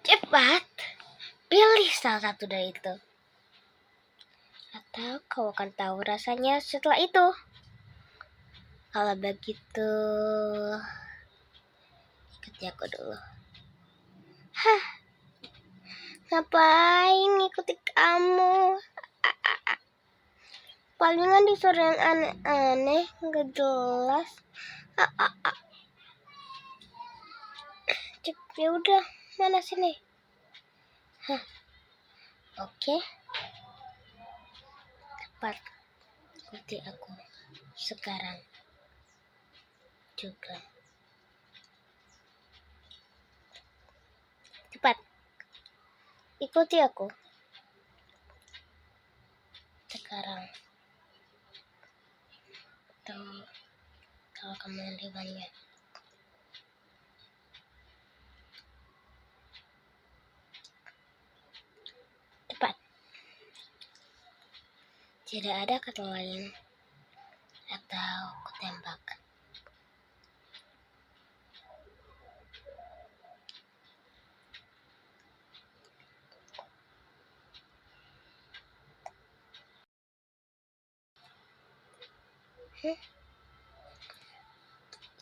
Cepat, pilih salah satu dari itu. Atau kau akan tahu rasanya setelah itu. Kalau begitu, ikuti aku dulu. Hah, ngapain ngikuti kamu? Palingan disuruh yang aneh-aneh, nggak jelas. Ya udah, mana sini? Hah, oke. Cepat, ikuti aku sekarang juga. Cepat, ikuti aku sekarang. Tuh, kalau kamu menerimanya. Cepat. Tidak ada kata lain atau kutembak.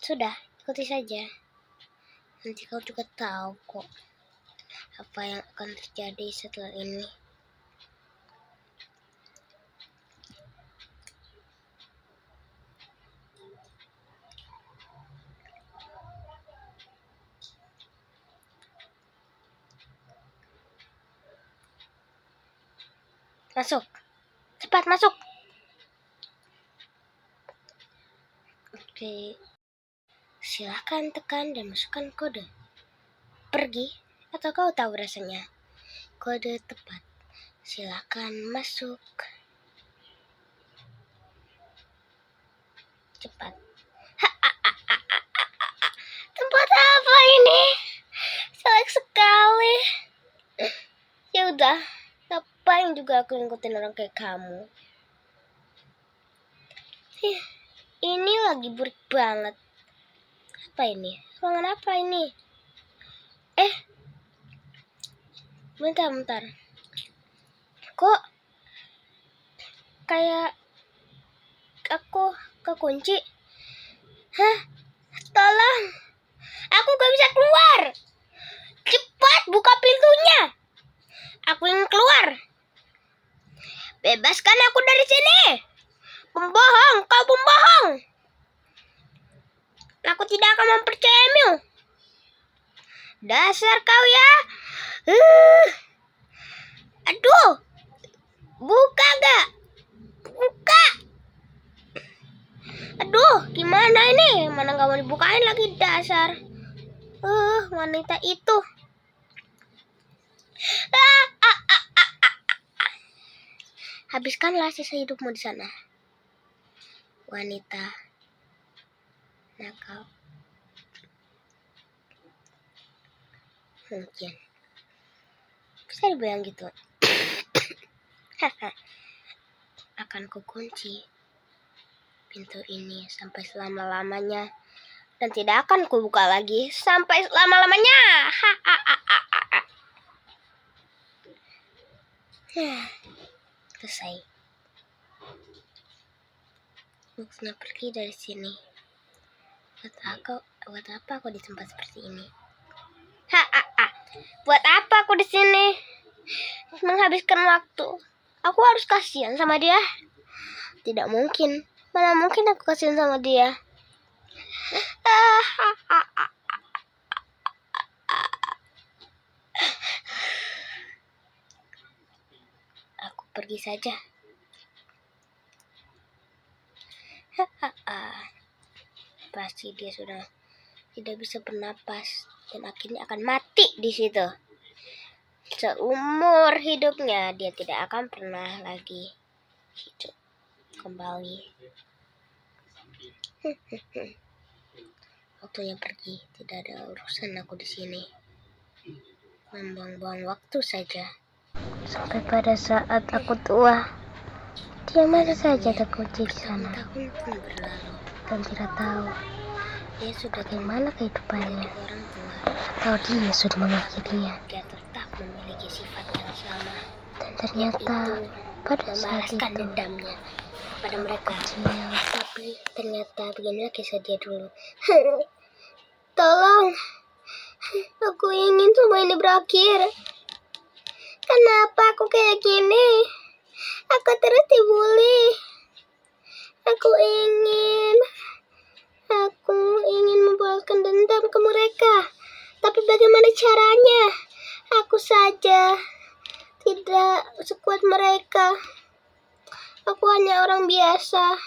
Sudah, ikuti saja. Nanti kau juga tahu kok apa yang akan terjadi setelah ini. Masuk. Cepat masuk. Oke. Silahkan tekan dan masukkan kode. Pergi atau kau tahu rasanya. Kode tepat. Silahkan masuk. Cepat. Tempat apa ini? Jelek sekali. Ya udah, ngapain juga aku ngikutin orang kayak kamu? Ini lagi burik banget. Apa ini? Ruangan apa ini? Bentar. Kok kayak aku kekunci? Hah? Tolong. Aku gak bisa keluar. Cepat buka pintunya. Aku ingin keluar. Bebaskan aku dari sini. Pembohong, kau pembohong. Aku tidak akan mempercayamu. Dasar kau ya. Aduh. Buka gak? Buka. Aduh, gimana ini? Mana gak mau dibukain lagi, dasar. Wanita itu. Habiskanlah sisa hidupmu di sana. Wanita nakal. Mungkin bisa dibilang gitu. Akan kukunci pintu ini sampai selama-lamanya dan tidak akan kubuka lagi sampai selama-lamanya. Selesai. Maksudnya pergi dari sini. Buat apa aku di tempat seperti ini? Buat apa aku di sini? Menghabiskan waktu. Aku harus kasihan sama dia. Tidak mungkin. Mana mungkin aku kasihan sama dia? Aku pergi saja. Pasti dia sudah tidak bisa bernapas dan akhirnya akan mati di situ. Seumur hidupnya dia tidak akan pernah lagi hidup kembali. Waktunya pergi, tidak ada urusan aku di sini. Membuang-buang waktu saja. Sampai pada saat aku tua, dia masih saja terkunci di sana. Tahun pun berlalu dan tidak tahu dia sudah bagaimana kehidupannya, atau dia sudah mengakhirinya. memiliki sifat yang sama, Dan ternyata pada saat membalaskan itu dendamnya pada mereka. Tapi ternyata beginilah kisah dia dulu. Tolong, aku ingin semua ini berakhir. Kenapa aku kayak gini? Aku terus dibully. Aku ingin membalaskan dendam ke mereka. Tapi bagaimana caranya? Aku saja tidak sekuat mereka. Aku hanya orang biasa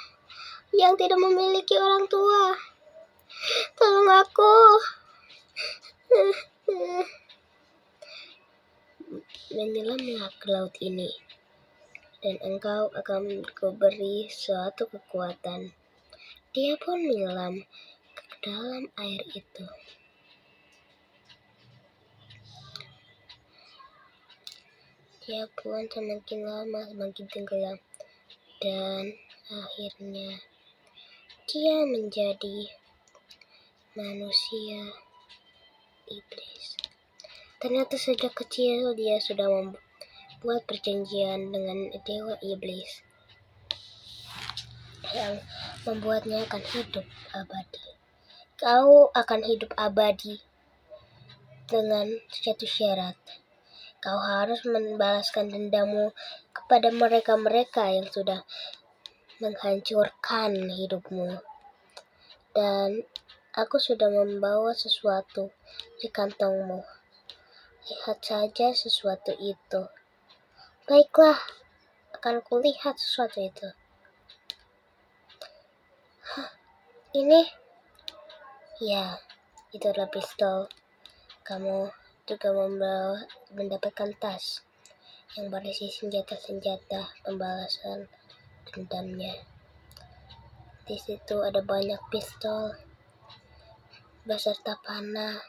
yang tidak memiliki orang tua. Tolong aku. Menyelamlah ke laut ini, dan engkau akan kuberi suatu kekuatan. Dia pun menyelam ke dalam air itu. Dia pun semakin lama semakin tenggelam, dan akhirnya dia menjadi manusia iblis. Ternyata sejak kecil dia sudah membuat perjanjian dengan dewa iblis yang membuatnya akan hidup abadi. Kau akan hidup abadi dengan satu syarat. Kau harus membalaskan dendammu kepada mereka-mereka yang sudah menghancurkan hidupmu. Dan aku sudah membawa sesuatu di kantongmu. Lihat saja sesuatu itu. Baiklah, akan kulihat sesuatu itu. Ini? Ya, itu adalah pistol. Kamu juga mendapatkan tas yang berisi senjata-senjata pembalasan dendamnya. Di situ ada banyak pistol beserta panah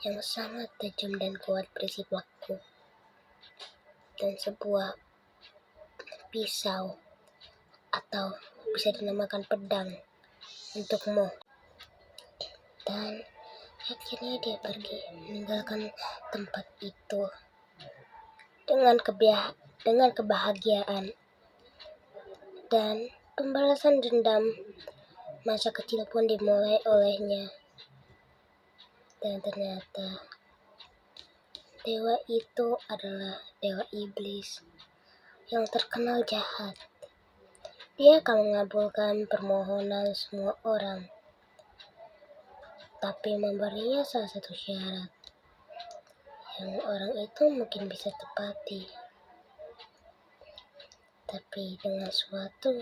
yang sangat tajam dan kuat berisi paku, dan sebuah pisau atau bisa dinamakan pedang untukmu. Dan akhirnya dia pergi meninggalkan tempat itu dengan kebahagiaan, dan pembalasan dendam masa kecil pun dimulai olehnya. Dan ternyata dewa itu adalah dewa iblis yang terkenal jahat. Dia akan mengabulkan permohonan semua orang, tapi memberinya salah satu syarat yang orang itu mungkin bisa tepati, tapi dengan suatu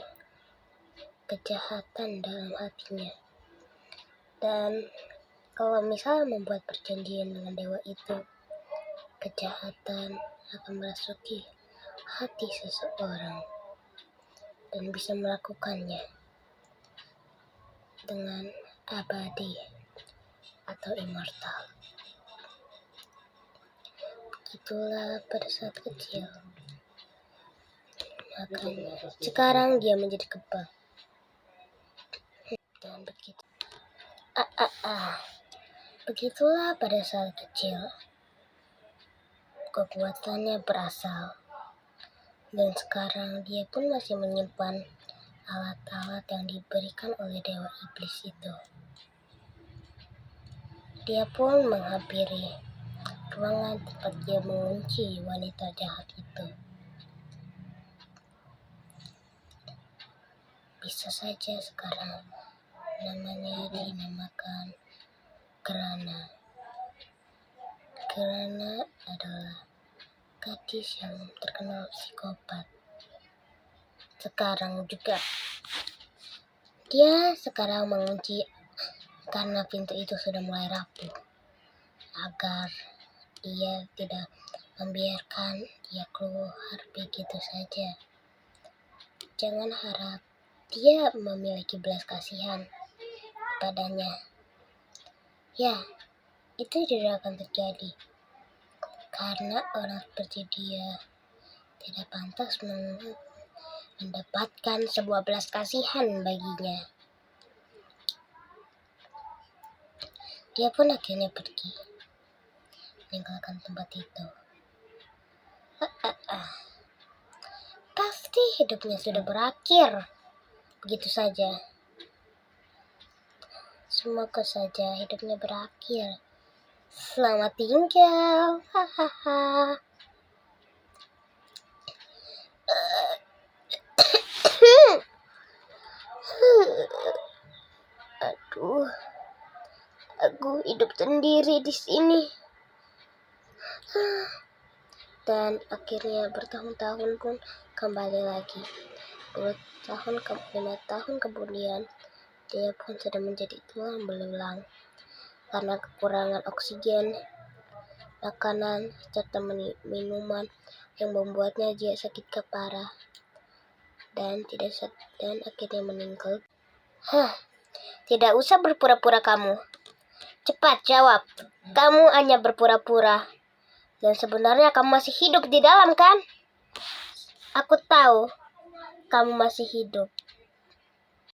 kejahatan dalam hatinya. Dan kalau misalnya membuat perjanjian dengan dewa itu, kejahatan akan merasuki hati seseorang dan bisa melakukannya dengan abadi atau immortal. Itulah pada saat kecil. Makanya sekarang dia menjadi kebal. Dan begitu. Begitulah pada saat kecil. Kekuatannya berasal. Dan sekarang dia pun masih menyimpan alat-alat yang diberikan oleh dewa iblis itu. Dia pun menghampiri ruangan tempat dia mengunci wanita jahat itu. Bisa saja sekarang namanya dinamakan Grana. Grana adalah gadis yang terkenal psikopat. Sekarang juga dia mengunci karena pintu itu sudah mulai rapuh, agar dia tidak membiarkan dia keluar begitu saja. Jangan harap dia memiliki belas kasihan padanya. Ya, itu tidak akan terjadi, karena orang seperti dia tidak pantas mendapatkan sebuah belas kasihan baginya. Dia pun akhirnya pergi, meninggalkan tempat itu. Pasti hidupnya sudah berakhir. Begitu saja. Semoga saja hidupnya berakhir. Selamat tinggal. Hahaha. Aduh, aku hidup sendiri di sini. Dan akhirnya bertahun-tahun pun kembali lagi. 5 tahun kemudian, dia pun sudah menjadi tulang belulang karena kekurangan oksigen, makanan, serta minuman yang membuatnya dia sakit kepala dan akhirnya meninggal. Tidak usah berpura-pura kamu. Cepat jawab. Kamu hanya berpura-pura. Dan sebenarnya kamu masih hidup di dalam, kan? Aku tahu kamu masih hidup.